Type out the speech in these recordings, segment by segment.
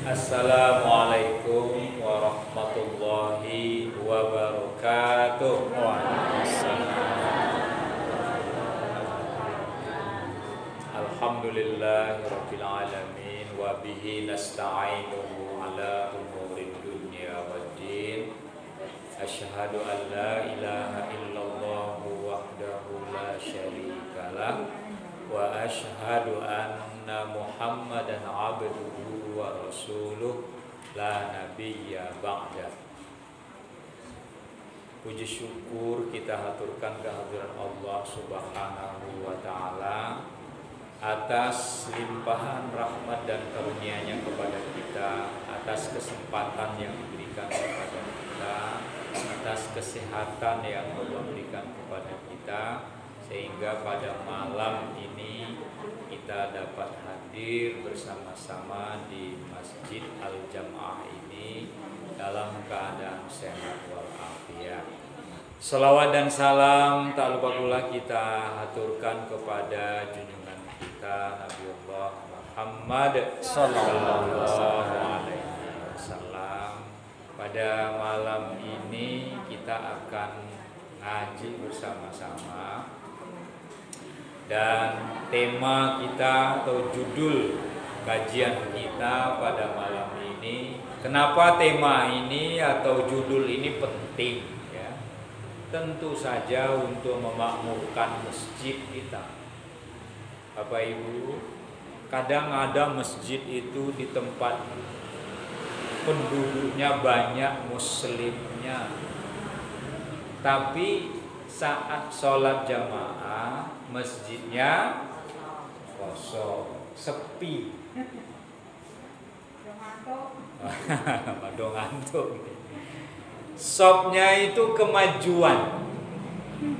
Assalamualaikum warahmatullahi wabarakatuh. Alhamdulillahirabbil alamin wa bihi nasta'inuhu ala umurid dunya waddin. Asyhadu an la ilaha illallah wahdahu la syarikalah wa asyhadu anna Muhammadan abduhu wa rasuluh la nabiyya ba'da. Puji syukur kita haturkan kehadiran Allah Subhanahu wa taala atas limpahan rahmat dan karunia-Nya kepada kita, atas kesempatan yang diberikan kepada kita, atas kesehatan yang Allah berikan kepada kita, sehingga pada malam ini kita dapat hadir bersama-sama di Masjid Al-Jamaah ini dalam keadaan sehat walafiat. Salawat dan salam tak lupa pula kita haturkan kepada junjungan kita Nabiullah Muhammad sallallahu alaihi wasallam. Pada malam ini kita akan ngaji bersama-sama. Dan tema kita atau judul kajian kita pada malam ini, kenapa tema ini atau judul ini penting ya? Tentu saja untuk memakmurkan masjid kita. Bapak Ibu, kadang ada masjid itu di tempat penduduknya banyak muslimnya, tapi saat sholat jamaah masjidnya kosong, sepi. Mado ngantuk. Shopnya itu kemajuan,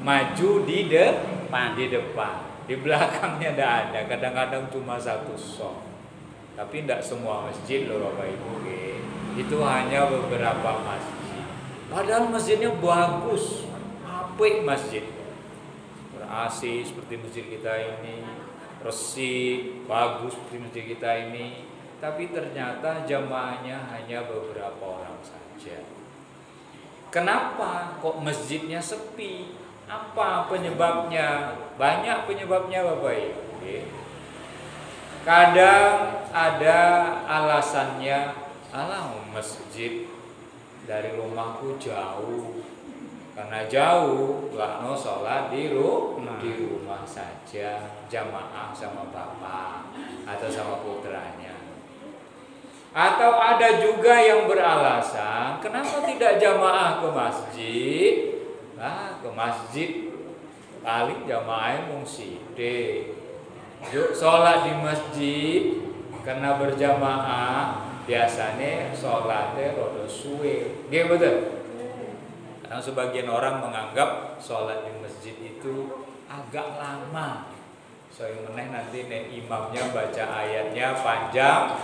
maju di depan, di belakangnya tidak ada. Kadang-kadang cuma satu shop, tapi tidak semua masjid loh Bapak Ibu. Itu hanya beberapa masjid. Padahal masjidnya bagus, apik masjid. Ber-AC seperti masjid kita ini, resik, bagus seperti masjid kita ini. Tapi ternyata jamaahnya hanya beberapa orang saja. Kenapa kok masjidnya sepi? Apa penyebabnya? Banyak penyebabnya Bapak Ibu. Kadang ada alasannya, alah masjid dari rumahku jauh. Karena jauh, lakno sholat di rumah saja, jamaah sama bapak atau sama putranya. Atau ada juga yang beralasan, kenapa tidak jamaah ke masjid? Ke masjid paling jamaah mung sithik. Yuk sholat di masjid karena berjamaah biasanya sholatnya rada suwe. Nggih betul? Karena sebagian orang menganggap sholat di masjid itu agak lama. Soalnya meneh nanti imamnya baca ayatnya panjang.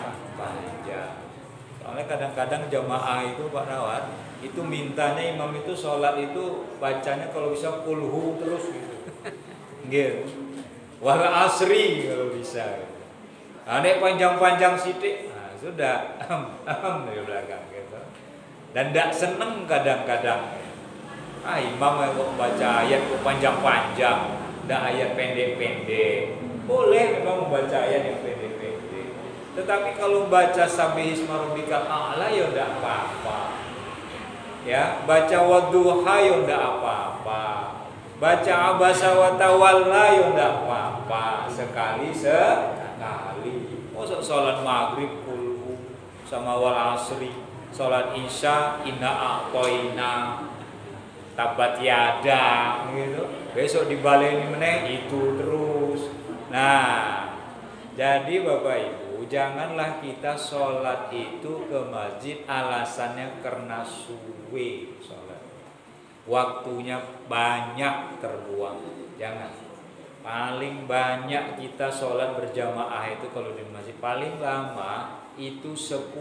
Soalnya kadang-kadang jamaah itu Pak Rawat itu mintanya imam itu sholat itu bacanya kalau bisa kulhu terus gitu. Nggih. Wal asri kalau bisa. Nek panjang-panjang sithik, sudah di belakang gitu. Dan tidak seneng kadang-kadang. Imam kok baca ayat kok panjang-panjang, tidak ayat pendek-pendek. Boleh memang membaca ayat yang pendek-pendek. Tetapi kalau baca Sabbihi isma rabbikal a'la ya tidak apa-apa. Ya, baca wadduha ya tidak apa-apa. Baca abasa wa tawalla ya tidak apa-apa. Sekali. Masa sholat maghrib kulhu sama wal asri, sholat isya inna a'toina tabat yada gitu. Besok dibaleni meneh itu terus. Nah, jadi Bapak Ibu, janganlah kita sholat itu ke masjid alasannya karena suwe sholat. Waktunya banyak terbuang. Jangan. Paling banyak kita sholat berjamaah itu kalau di masjid paling lama itu 10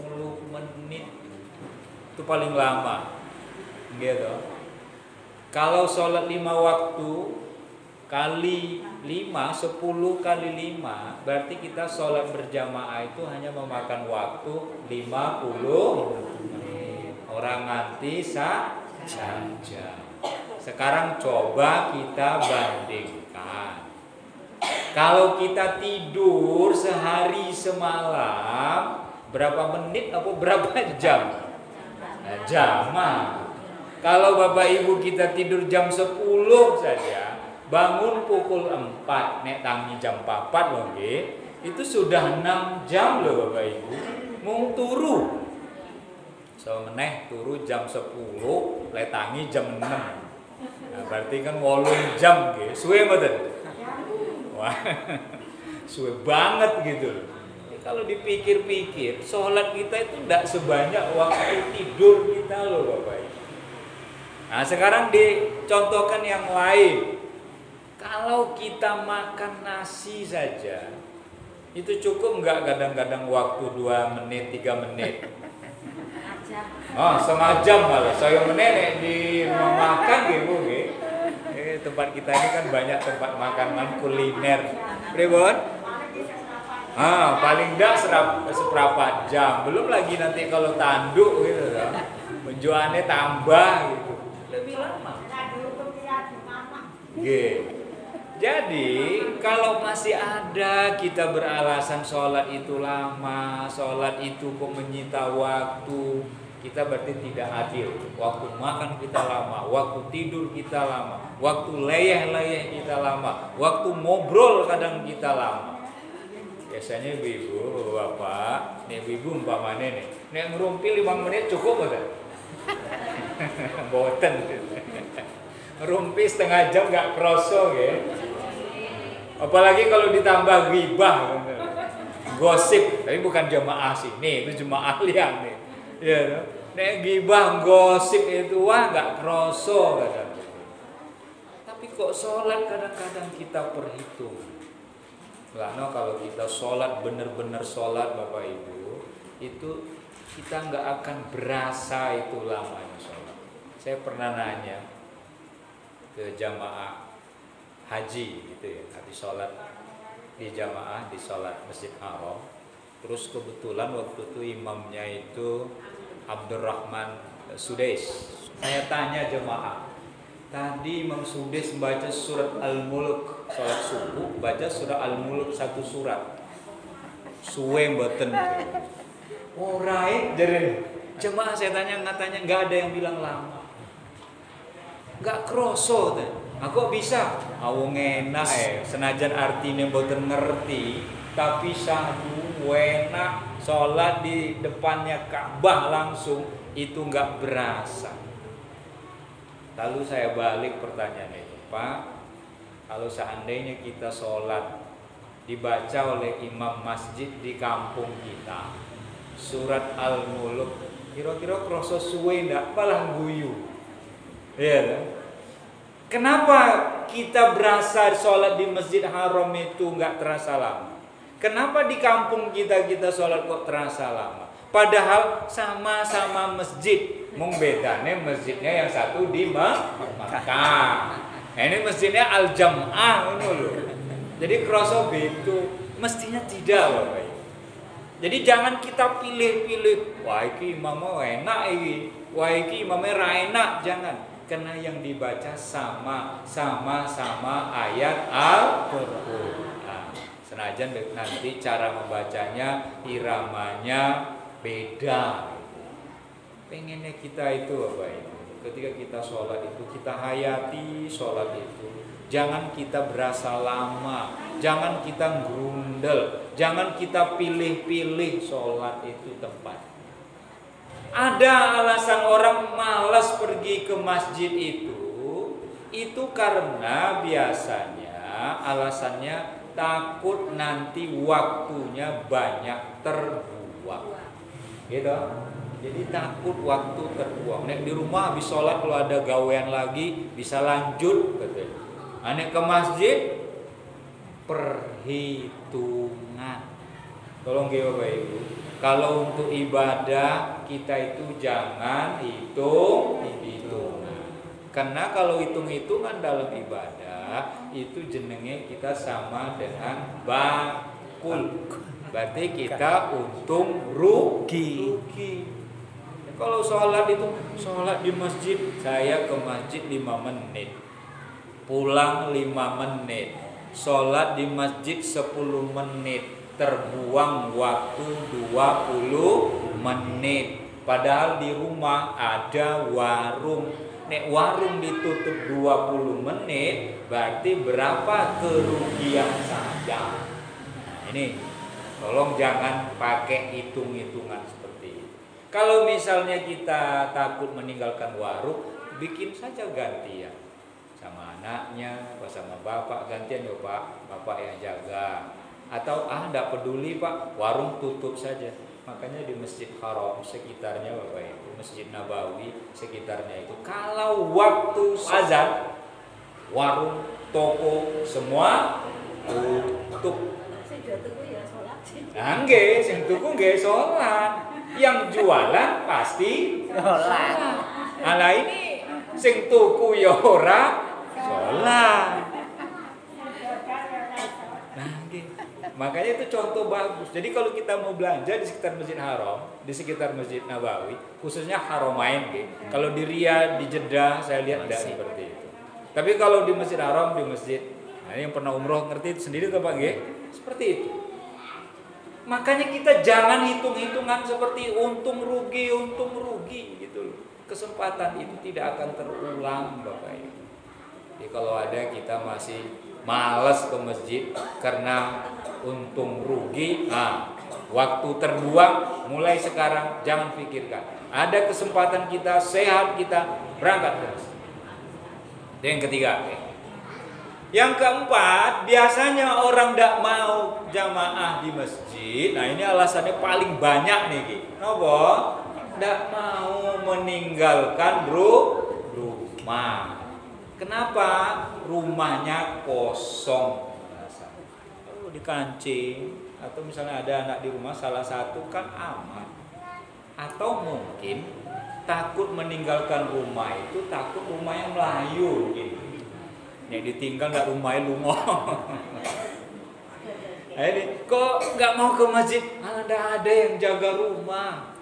menit. Itu paling lama. Gitu. Kalau sholat 5 waktu kali 5, 10 kali 5, berarti kita sholat berjamaah itu hanya memakan waktu 50 menit. Orang nganti jam. Sekarang coba kita bandingkan. Kalau kita tidur sehari semalam, berapa menit atau berapa jam? Jam. Kalau Bapak Ibu kita tidur jam 10 saja, bangun pukul 4, nek tangi jam 4 loh, itu sudah 6 jam loh Bapak Ibu. Mau turu. So meneh turu jam 10, letangi jam 6. Nah, berarti kan 8 jam nggih. Suwe mboten? Wah. Suwe banget gitu loh. Kalau dipikir-pikir, sholat kita itu tidak sebanyak waktu tidur kita loh Bapak Ibu. Nah sekarang dicontohkan yang lain. Kalau kita makan nasi saja, itu cukup nggak kadang-kadang waktu 2 menit, 3 menit? Oh, setengah jam malah. Saya menenek di rumah makan gitu, tempat kita ini kan banyak tempat makanan kuliner. Pribon? Paling enggak seperempat jam. Belum lagi nanti kalau tanduk gitu loh. Penjualannya tambah gitu. Lebih lama. Jadi kalau masih ada kita beralasan sholat itu lama, sholat itu kok menyita waktu, kita berarti tidak adil. Waktu makan kita lama, waktu tidur kita lama, waktu leyeh-leyeh kita lama, waktu ngobrol kadang kita lama. Biasanya ibu, bapak, nih ibu umpamanya nih ngerumpi 5 menit cukup betul? Boten. Ngerumpi setengah jam nggak kroso ya. Apalagi kalau ditambah ghibah, gosip, tapi bukan jemaah sih, nih itu jemaah liang nih, ya, nih ghibah gosip itu wah nggak kroso kadang. Tapi kok sholat kadang-kadang kita perhitung. Karena kalau kita sholat benar-benar sholat Bapak Ibu, itu kita nggak akan berasa itu lamanya sholat. Saya pernah nanya ke jamaah haji gitu ya, habis sholat di jamaah di sholat Masjid Haram. Terus kebetulan waktu itu imamnya itu Abdurrahman Sudais. Saya tanya jemaah, tadi Imam Sudais membaca surat Al-Mulk sholat subuh, baca surat Al-Mulk 1 surat. Suwe mboten. Alright, jadi jemaah saya tanya ngatanya nggak ada yang bilang lama, nggak kroso deh. Aku bisa, awong enak senajan artinya mboten ngerti, tapi sahdu enak sholat di depannya Ka'bah langsung itu nggak berasa. Lalu saya balik pertanyaan itu, Pak, kalau seandainya kita sholat dibaca oleh imam masjid di kampung kita surat Al-Mulk, kira-kira kroso suwe ndak palang guyu, ya. Kenapa kita berasa sholat di Masjid Haram itu nggak terasa lama? Kenapa di kampung kita sholat kok terasa lama? Padahal sama-sama masjid, mung bedanya masjidnya yang satu di Makkah. Ini masjidnya Al-Jam'ah ini loh. Jadi kroso itu mestinya tidak Bapak Ibu. Jadi jangan kita pilih-pilih, wah iki imamnya enak iki, wah iki imamnya ra enak, jangan. Karena yang dibaca sama ayat Al-Qur'an. Senajan nanti cara membacanya, iramanya beda. Pengennya kita itu Bapak Ibu, ketika kita sholat itu kita hayati sholat itu. Jangan kita berasa lama, jangan kita grundel, jangan kita pilih-pilih sholat itu tempat. Ada alasan orang malas pergi ke masjid itu karena biasanya alasannya takut nanti waktunya banyak terbuang, gitu. Jadi takut waktu terbuang. Nek di rumah habis sholat kalau ada gawean lagi bisa lanjut, katanya. Nek ke masjid perhitungan. Tolong Bapak Ibu. Kalau untuk ibadah kita itu jangan hitung-hitungan. Karena kalau hitung-hitungan dalam ibadah itu jenenge kita sama dengan bakul. Berarti kita untung rugi. Kalau sholat di masjid, saya ke masjid 5 menit, pulang 5 menit, sholat di masjid 10 menit, terbuang waktu 20 menit. Padahal di rumah ada warung. Nek warung ditutup 20 menit, berarti berapa kerugian saja. Ini tolong jangan pakai hitung-hitungan seperti itu. Kalau misalnya kita takut meninggalkan warung, bikin saja gantian sama anaknya, sama bapak, gantian ya Pak, bapak yang jaga. Atau enggak peduli Pak, warung tutup saja. Makanya di Masjid Haram sekitarnya Bapak Ibu, Masjid Nabawi sekitarnya itu, kalau waktu azan, warung, toko semua tutup. Nah, nggih, sing tuku nggih salat. Yang jualan pasti salat. Ala ini sing tuku ya ora salat. Nah, nggih. Makanya itu contoh bagus. Jadi kalau kita mau belanja di sekitar Masjid Haram, di sekitar Masjid Nabawi, khususnya Haramain nggih. Kalau di Riyadh, di Jeddah saya lihat tidak seperti itu. Tapi kalau di Masjid Haram, di masjid, nah yang pernah umroh ngerti itu sendiri tuh Pak nggih. Seperti itu. Makanya kita jangan hitung-hitungan seperti untung rugi gitu loh. Kesempatan itu tidak akan terulang Bapak Ibu. Jadi kalau ada kita masih malas ke masjid karena untung rugi, waktu terbuang, mulai sekarang jangan pikirkan. Ada kesempatan kita, sehat kita, berangkat ke masjid. Yang ketiga, yang keempat, biasanya orang tidak mau jamaah di masjid. Nah ini alasannya paling banyak nih, kenapa? Tidak mau meninggalkan rumah. Kenapa? Rumahnya kosong. Di kancing atau misalnya ada anak di rumah salah satu kan aman. Atau mungkin takut meninggalkan rumah itu, takut rumahnya melayu gitu. Yang ditinggal nggak rumahnya lungo. Nah ini kok nggak mau ke masjid? Ada yang jaga rumah.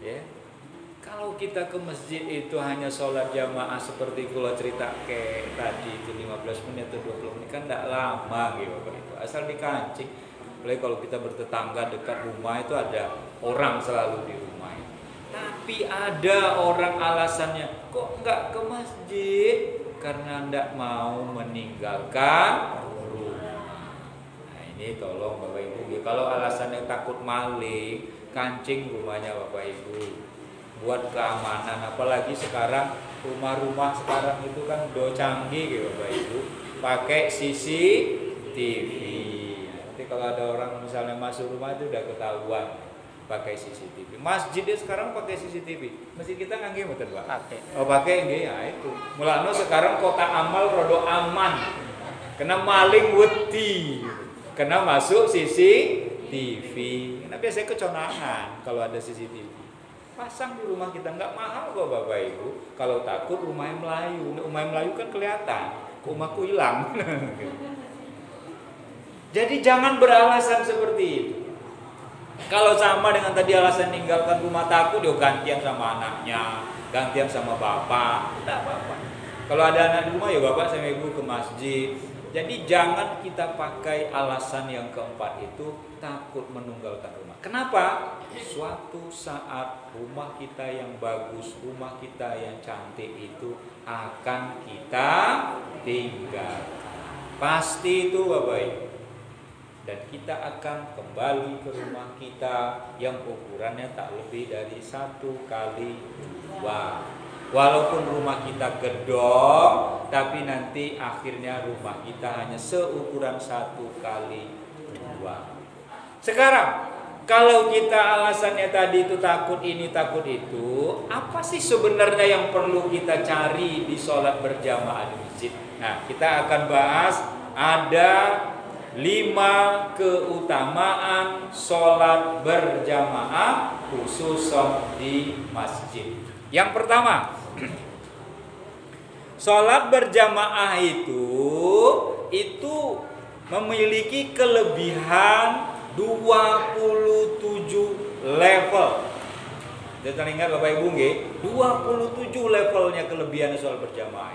Ya. Kalau kita ke masjid itu hanya sholat jamaah seperti kalau cerita kayak tadi itu 15 menit atau 20 menit kan tidak lama gitu Bapak itu. Asal dikancing. Apalagi kalau kita bertetangga dekat rumah itu ada orang selalu di rumah. Tapi ada orang alasannya kok nggak ke masjid? Karena tidak mau meninggalkan rumah. Nah ini tolong Bapak Ibu. Kalau alasannya takut maling, kancing rumahnya Bapak Ibu. Buat keamanan, apalagi sekarang rumah-rumah sekarang itu kan udah canggih gitu Bapak Ibu, pakai CCTV. Nanti kalau ada orang misalnya masuk rumah itu udah ketahuan pakai CCTV. Masjidnya sekarang pakai CCTV. Masjid kita ngangge mboten Pak? Pakai. Oh pakai nggih ya itu. Mulane sekarang kota amal rodo aman. Kena maling wedi. Kena masuk CCTV. Nah biasanya keconangan kalau ada CCTV. Pasang di rumah kita, nggak mahal kok Bapak Ibu. Kalau takut rumahnya melayu, rumahnya melayu kan kelihatan, rumahku hilang. Jadi jangan beralasan seperti itu. Kalau sama dengan tadi alasan meninggalkan rumah takut, dia gantian sama anaknya, gantian sama bapak, tidak apa-apa. Kalau ada anak di rumah ya bapak sama ibu ke masjid. Jadi jangan kita pakai alasan yang keempat itu takut meninggalkan rumah. Kenapa? Suatu saat rumah kita yang bagus, rumah kita yang cantik itu akan kita tinggalkan. Pasti itu Bapak Ibu. Dan kita akan kembali ke rumah kita yang ukurannya tak lebih dari 1x2. Walaupun rumah kita gedong, tapi nanti akhirnya rumah kita hanya seukuran 1x2. Sekarang, kalau kita alasannya tadi itu takut ini, takut itu, apa sih sebenarnya yang perlu kita cari di sholat berjamaah di masjid? Nah, kita akan bahas ada 5 keutamaan sholat berjamaah khusus di masjid. Yang pertama, sholat berjamaah itu itu memiliki kelebihan 27 level. Kita ingat Bapak Ibu nggih, 27 levelnya kelebihan sholat berjamaah.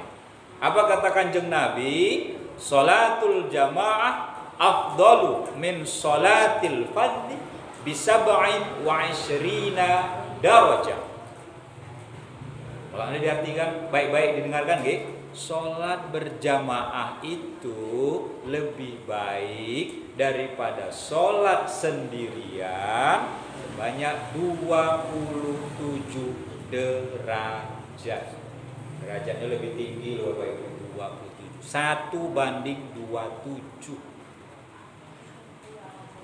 Apa kata Kanjeng Nabi? Sholatul jamaah afdalu min sholatil fardhi bisab'in wa isyrina darajah. Kalau Anda diartikan baik-baik didengarkan nggih, sholat berjamaah itu lebih baik daripada sholat sendirian sebanyak 27 derajat. Derajatnya lebih tinggi loh Bapak Ibu, 27. 1 banding 27.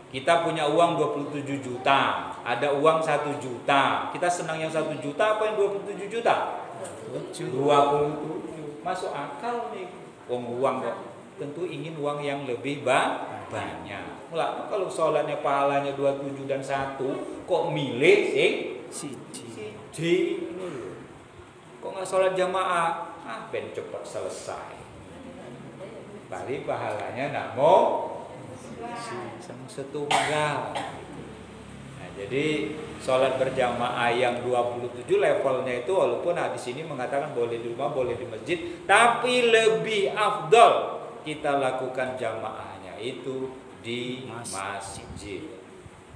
Kita punya uang 27 juta, ada uang 1 juta. Kita senang yang 1 juta apa yang 27 juta? 27. Masuk akal nih. Uang kok. Tentu ingin uang yang lebih banyak. Mulai kalau sholatnya pahalanya 27 dan 1, kok milih siji? Kok nggak sholat jamaah? Ben cepat selesai. Balik pahalanya namun setunggal. Nah, jadi sholat berjamaah yang 27 levelnya itu walaupun hadis ini mengatakan boleh di rumah, boleh di masjid, tapi lebih afdal kita lakukan jamaahnya itu di masjid.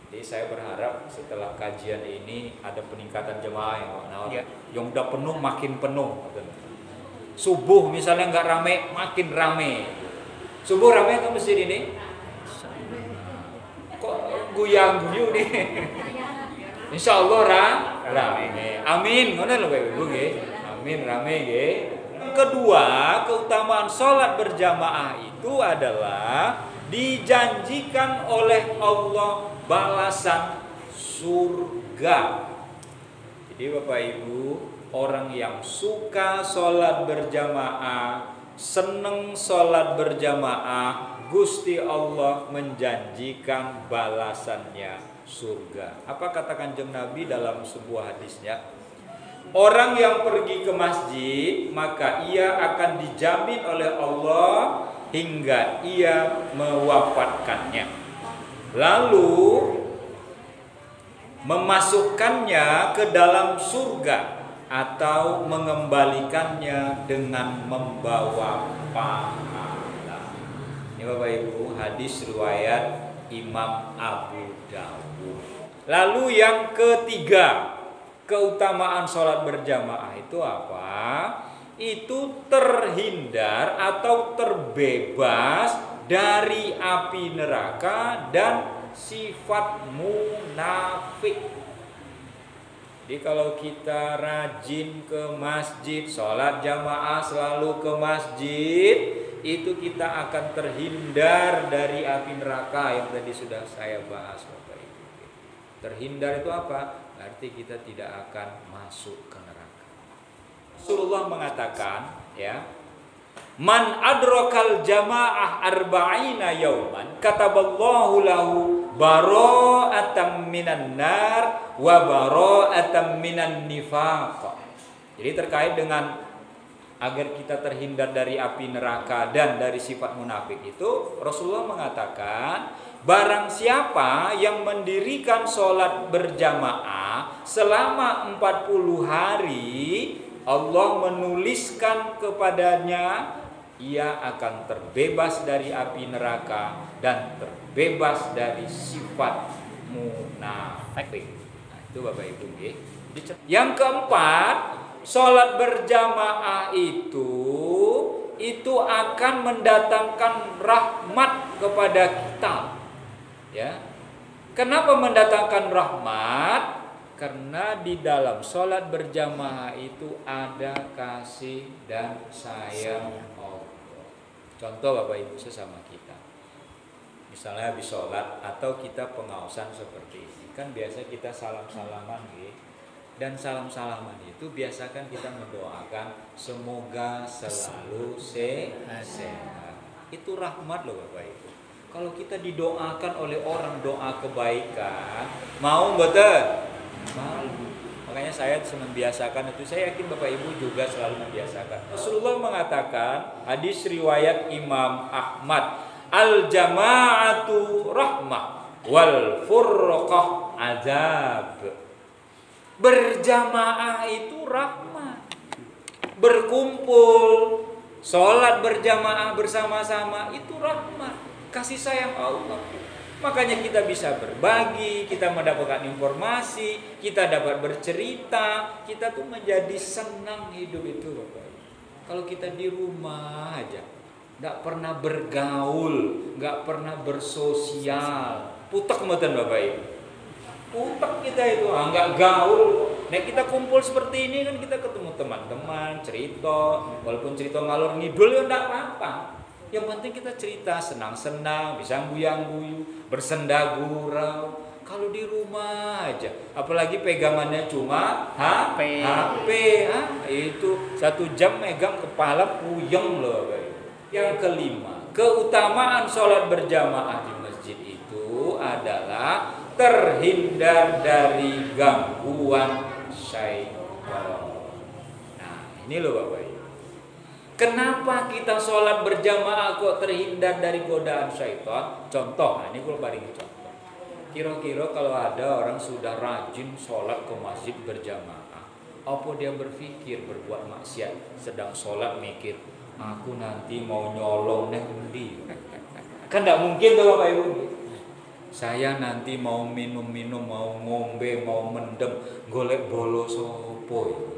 Jadi saya berharap setelah kajian ini ada peningkatan jamaah yang udah penuh makin penuh. Subuh misalnya nggak rame, makin rame. Subuh rame atau masjid ini? Kok guyang-guyu nih? Insya Allah rame. Amin. Ngono lho Bapak Ibu nggih. Amin rame nggih. Kedua, keutamaan sholat berjamaah itu adalah dijanjikan oleh Allah balasan surga. Jadi Bapak Ibu, orang yang suka sholat berjamaah, seneng sholat berjamaah, Gusti Allah menjanjikan balasannya surga. Apa kata Kanjeng Nabi dalam sebuah hadisnya? Orang yang pergi ke masjid, maka ia akan dijamin oleh Allah hingga ia mewafatkannya, lalu memasukkannya ke dalam surga atau mengembalikannya dengan membawa pahala. Ini Bapak Ibu, hadis riwayat Imam Abu Dawud. Lalu yang ketiga, keutamaan sholat berjamaah itu apa? Itu terhindar atau terbebas dari api neraka dan sifat munafik. Jadi kalau kita rajin ke masjid, sholat jamaah selalu ke masjid, itu kita akan terhindar dari api neraka yang tadi sudah saya bahas Bapak Ibu. Terhindar itu apa? Berarti kita tidak akan masuk ke neraka. Rasulullah mengatakan, ya, man adrakal jamaah arba'ina yauman kataballahu lahu bara'atan minan nar wa bara'atan minan nifaq. Jadi terkait dengan agar kita terhindar dari api neraka dan dari sifat munafik itu, Rasulullah mengatakan, barang siapa yang mendirikan sholat berjamaah selama 40 hari, Allah menuliskan kepadanya ia akan terbebas dari api neraka dan terbebas dari sifat munafik. Nah, itu Bapak Ibu nggih. Yang keempat, sholat berjamaah itu akan mendatangkan rahmat kepada kita. Ya. Kenapa mendatangkan rahmat? Karena di dalam sholat berjamaah itu ada kasih dan sayang Allah. Contoh Bapak Ibu sesama kita, misalnya habis sholat atau kita pengausan seperti ini, kan biasa kita salam-salaman gitu. Dan salam-salaman itu biasakan kita mendoakan semoga selalu sehat. Itu rahmat loh Bapak Ibu. Kalau kita didoakan oleh orang doa kebaikan, mau betul? Mau. Makanya makanya saya membiasakan itu. Saya yakin Bapak Ibu juga selalu membiasakan. Rasulullah mengatakan, hadis riwayat Imam Ahmad, al jama'atu rahmah wal furqah azab. Berjamaah itu rahmat. Berkumpul, sholat berjamaah bersama-sama itu rahmat, kasih sayang Allah. Makanya kita bisa berbagi, kita mendapatkan informasi, kita dapat bercerita, kita tuh menjadi senang hidup itu, Bapak. Kalau kita di rumah aja, nggak pernah bergaul, nggak pernah bersosial, putek mboten Bapak Ibu. Putek kita itu, nggak gaul. Nah kita kumpul seperti ini kan kita ketemu teman-teman, cerita, walaupun cerita ngalor ngidul ya nggak apa-apa. Yang penting kita cerita senang-senang, bisa guyang-guyu, bersenda gurau. Kalau di rumah aja, apalagi pegangannya cuma HP, itu 1 jam megang kepala puyeng loh. Yang kelima, keutamaan sholat berjamaah di masjid itu adalah terhindar dari gangguan syaitan. Nah ini loh Bapak Ibu. Kenapa kita sholat berjamaah kok terhindar dari godaan syaitan? Contoh, ini gue bagi contoh. Kira-kira kalau ada orang sudah rajin sholat ke masjid berjamaah, apa dia berpikir berbuat maksiat, sedang sholat mikir, aku nanti mau nyolong nanti. Kan tidak mungkin tuh Bapak Ibu. Saya nanti mau minum-minum, mau ngombe, mau mendem, golek bolo sopo.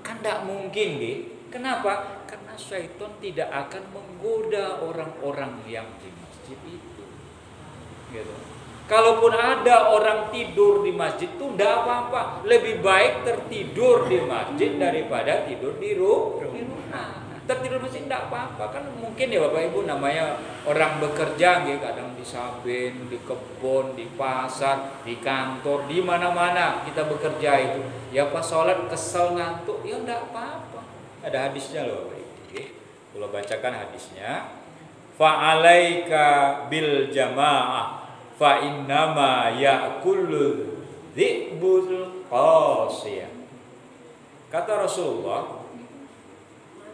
Kan tidak mungkin, gitu. Kenapa? Karena syaitan tidak akan menggoda orang-orang yang di masjid itu. Gitu. Kalaupun ada orang tidur di masjid itu tidak apa-apa. Lebih baik tertidur di masjid daripada tidur di rumah. Tertidur di masjid tidak apa-apa. Kan mungkin ya Bapak Ibu namanya orang bekerja, gitu. Kadang di sabin, di kebun, di pasar, di kantor, di mana-mana kita bekerja itu. Ya pas sholat kesel ngantuk, ya tidak apa-apa. Ada hadisnya loh Bapak Ibu. Kalau bacakan hadisnya, fa'alaika bil jamaah fa innama ya'kulul dhi'bul qasiyah. Kata Rasulullah,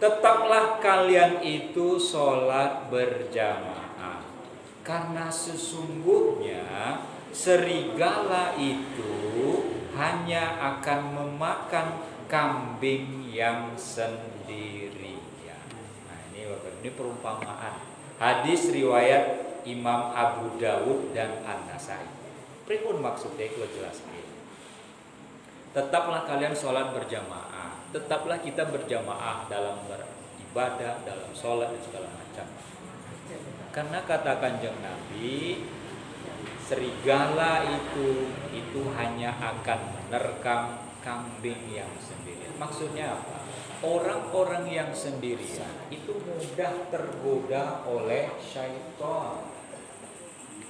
tetaplah kalian itu sholat berjamaah, karena sesungguhnya serigala itu hanya akan memakan kambing yang sendirian. Nah ini Bapak, ini perumpamaan. Hadis riwayat Imam Abu Dawud dan An-Nasai. Pripun maksudnya kalau jelaskan. Tetaplah kalian sholat berjamaah. Tetaplah kita berjamaah dalam beribadah, dalam sholat dan segala macam. Karena kata Kanjeng Nabi, serigala itu hanya akan menerkam kambing yang sendirian. Maksudnya apa? Orang-orang yang sendirian itu mudah tergoda oleh syaitan.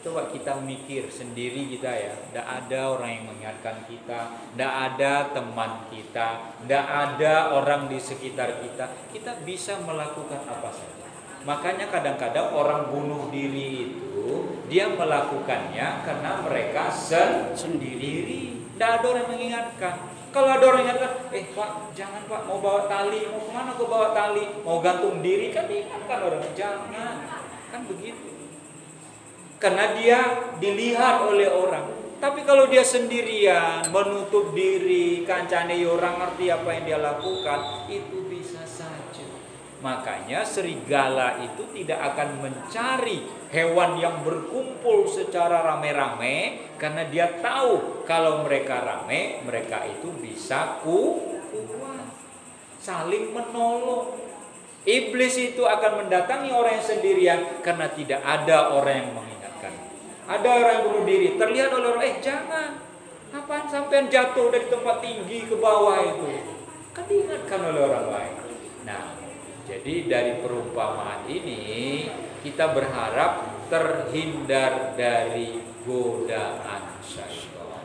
Coba kita mikir sendiri kita ya, tidak ada orang yang mengingatkan kita, tidak ada teman kita, tidak ada orang di sekitar kita. Kita bisa melakukan apa saja. Makanya kadang-kadang orang bunuh diri itu dia melakukannya karena mereka sendiri. Tidak ada orang yang mengingatkan. Kalau ada orang yang ingatkan, Pak, jangan Pak, mau bawa tali, mau kemana kok bawa tali, mau gantung diri, kan diingatkan orang, jangan, kan begitu. Karena dia dilihat oleh orang. Tapi kalau dia sendirian, menutup diri, kancane orang ngerti apa yang dia lakukan, itu bisa saja. Makanya serigala itu tidak akan mencari hewan yang berkumpul secara rame-rame, karena dia tahu kalau mereka rame, mereka itu bisa kuat, saling menolong. Iblis itu akan mendatangi orang yang sendirian karena tidak ada orang yang mengingatkan. Ada orang yang bunuh diri, terlihat oleh orang, jangan, apaan sampean jatuh dari tempat tinggi ke bawah itu, kan diingatkan oleh orang lain. Nah, jadi dari perumpamaan ini kita berharap terhindar dari godaan syaitan.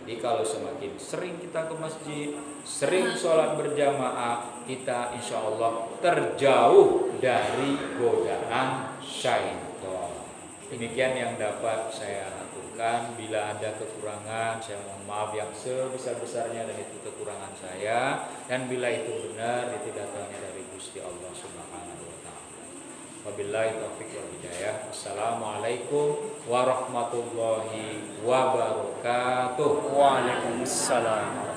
Jadi kalau semakin sering kita ke masjid, sering sholat berjamaah, kita insya Allah terjauh dari godaan syaitan. Demikian yang dapat saya lakukan. mengusulkan bila ada kekurangan saya mohon maaf yang sebesar-besarnya dan itu kekurangan saya, dan bila itu benar itu datangnya dari Gusti Allah Subhanahu wa taala. Wabillahi taufiq wal hidayah. Assalamualaikum warahmatullahi wabarakatuh. Waalaikumsalam.